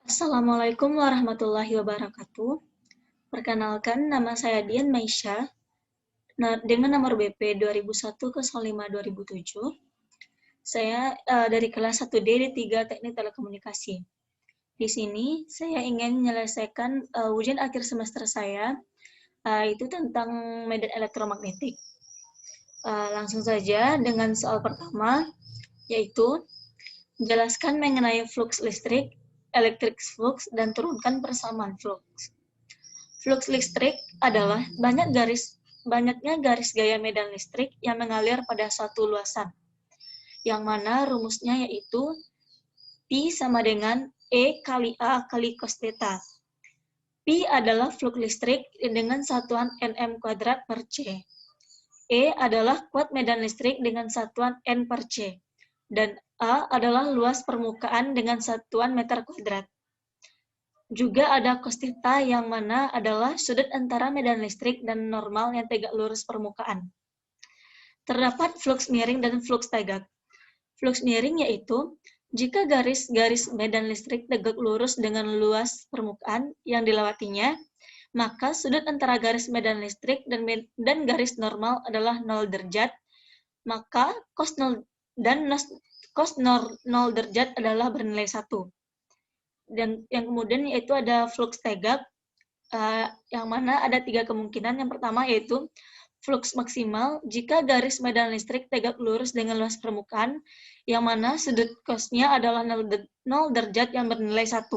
Assalamualaikum warahmatullahi wabarakatuh. Perkenalkan, nama saya Dian Maisha, dengan nomor BP 2001-05-2007. Saya dari kelas 1D di 3 Teknik Telekomunikasi. Di sini, saya ingin menyelesaikan ujian akhir semester saya, itu tentang medan elektromagnetik. Langsung saja dengan soal pertama, yaitu jelaskan mengenai flux listrik, electric flux, dan turunkan persamaan flux. Flux listrik adalah banyaknya garis gaya medan listrik yang mengalir pada suatu luasan, yang mana rumusnya yaitu Pi sama dengan E kali A kali cos theta. Pi adalah flux listrik dengan satuan Nm kuadrat per C. E adalah kuat medan listrik dengan satuan N per C. Dan A adalah luas permukaan dengan satuan meter kuadrat. Juga ada cos theta yang mana adalah sudut antara medan listrik dan normal yang tegak lurus permukaan. Terdapat flux miring dan flux tegak. Flux miring yaitu jika garis-garis medan listrik tegak lurus dengan luas permukaan yang dilewatinya, maka sudut antara garis medan listrik dan garis normal adalah 0 derajat, maka cos 0 derajat adalah bernilai 1. Dan yang kemudian yaitu ada flux tegak, yang mana ada 3 kemungkinan. Yang pertama yaitu flux maksimal jika garis medan listrik tegak lurus dengan luas permukaan, yang mana sudut cosnya adalah 0 derajat yang bernilai 1.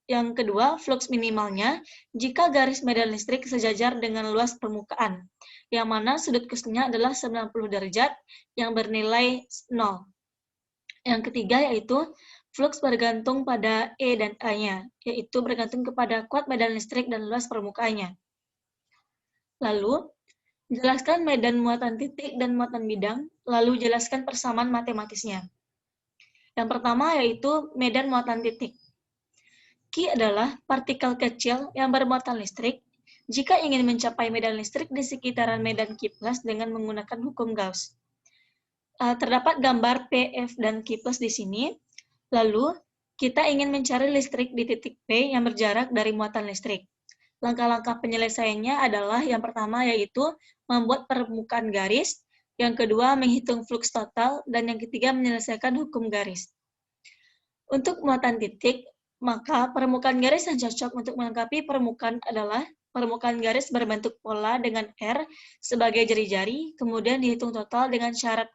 Yang kedua, flux minimalnya jika garis medan listrik sejajar dengan luas permukaan, yang mana sudut cosnya adalah 90 derajat yang bernilai 0. Yang ketiga yaitu flux bergantung pada E dan A-nya, yaitu bergantung kepada kuat medan listrik dan luas permukaannya. Lalu, jelaskan medan muatan titik dan muatan bidang, lalu jelaskan persamaan matematisnya. Yang pertama yaitu medan muatan titik. Q adalah partikel kecil yang bermuatan listrik jika ingin mencapai medan listrik di sekitaran medan Q+ dengan menggunakan hukum Gauss. Terdapat gambar P, F, dan Q+ di sini. Lalu, kita ingin mencari listrik di titik P yang berjarak dari muatan listrik. Langkah-langkah penyelesaiannya adalah yang pertama yaitu membuat permukaan garis, yang kedua menghitung flux total, dan yang ketiga menyelesaikan hukum garis. Untuk muatan titik, maka permukaan garis yang cocok untuk melengkapi permukaan adalah permukaan garis berbentuk pola dengan R sebagai jari-jari, kemudian dihitung total dengan syarat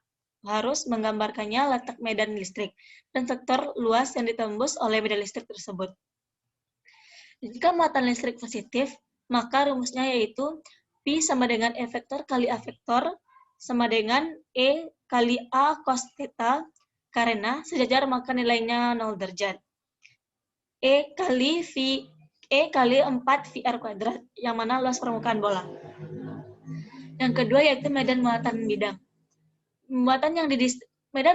harus menggambarkannya letak medan listrik dan vektor luas yang ditembus oleh medan listrik tersebut. Jika muatan listrik positif, maka rumusnya yaitu Pi sama dengan E vektor kali A vektor sama dengan E kali A cos theta, karena sejajar maka nilainya 0 derajat. E kali 4 VR kuadrat, yang mana luas permukaan bola. Yang kedua yaitu medan muatan bidang. Medan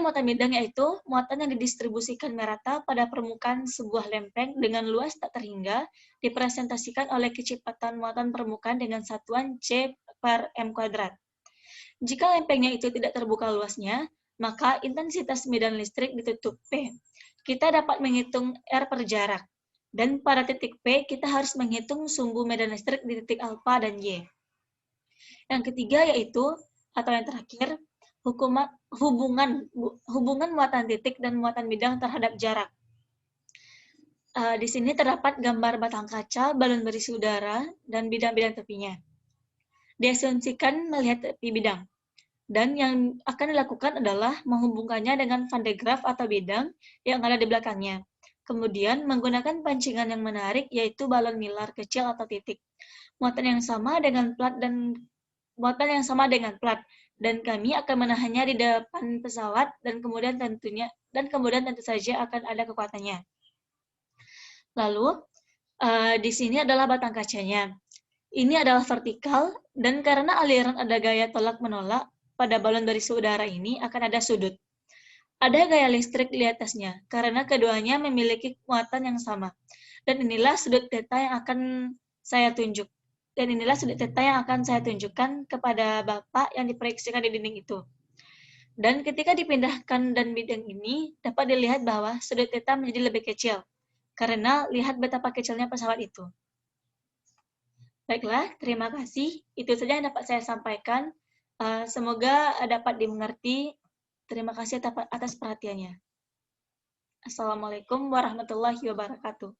muatan bidang yaitu muatan yang didistribusikan merata pada permukaan sebuah lempeng dengan luas tak terhingga dipresentasikan oleh kecepatan muatan permukaan dengan satuan C per M kuadrat. Jika lempengnya itu tidak terbuka luasnya, maka intensitas medan listrik ditutup P. Kita dapat menghitung R per jarak. Dan pada titik P, kita harus menghitung sumbu medan listrik di titik alfa dan Y. Yang ketiga yaitu, atau yang terakhir, hubungan muatan titik dan muatan bidang terhadap jarak. Di sini terdapat gambar batang kaca, balon berisi udara, dan bidang-bidang tepinya. Diasumsikan melihat tepi bidang. Dan yang akan dilakukan adalah menghubungkannya dengan Van de Graaff atau bidang yang ada di belakangnya. Kemudian menggunakan pancingan yang menarik, yaitu balon Miller kecil atau titik. Muatan yang sama dengan plat, dan kami akan menahannya di depan pesawat, dan kemudian tentu saja akan ada kekuatannya. Lalu, di sini adalah batang kacanya. Ini adalah vertikal, dan karena aliran ada gaya tolak-menolak, pada balon berisi udara ini akan ada sudut. Ada gaya listrik di atasnya, karena keduanya memiliki muatan yang sama. Dan inilah sudut theta yang akan saya tunjukkan kepada Bapak yang diproyeksikan di dinding itu. Dan ketika dipindahkan dan bidang ini, dapat dilihat bahwa sudut theta menjadi lebih kecil, karena lihat betapa kecilnya pesawat itu. Baiklah, terima kasih. Itu saja yang dapat saya sampaikan. Semoga dapat dimengerti. Terima kasih atas perhatiannya. Assalamualaikum warahmatullahi wabarakatuh.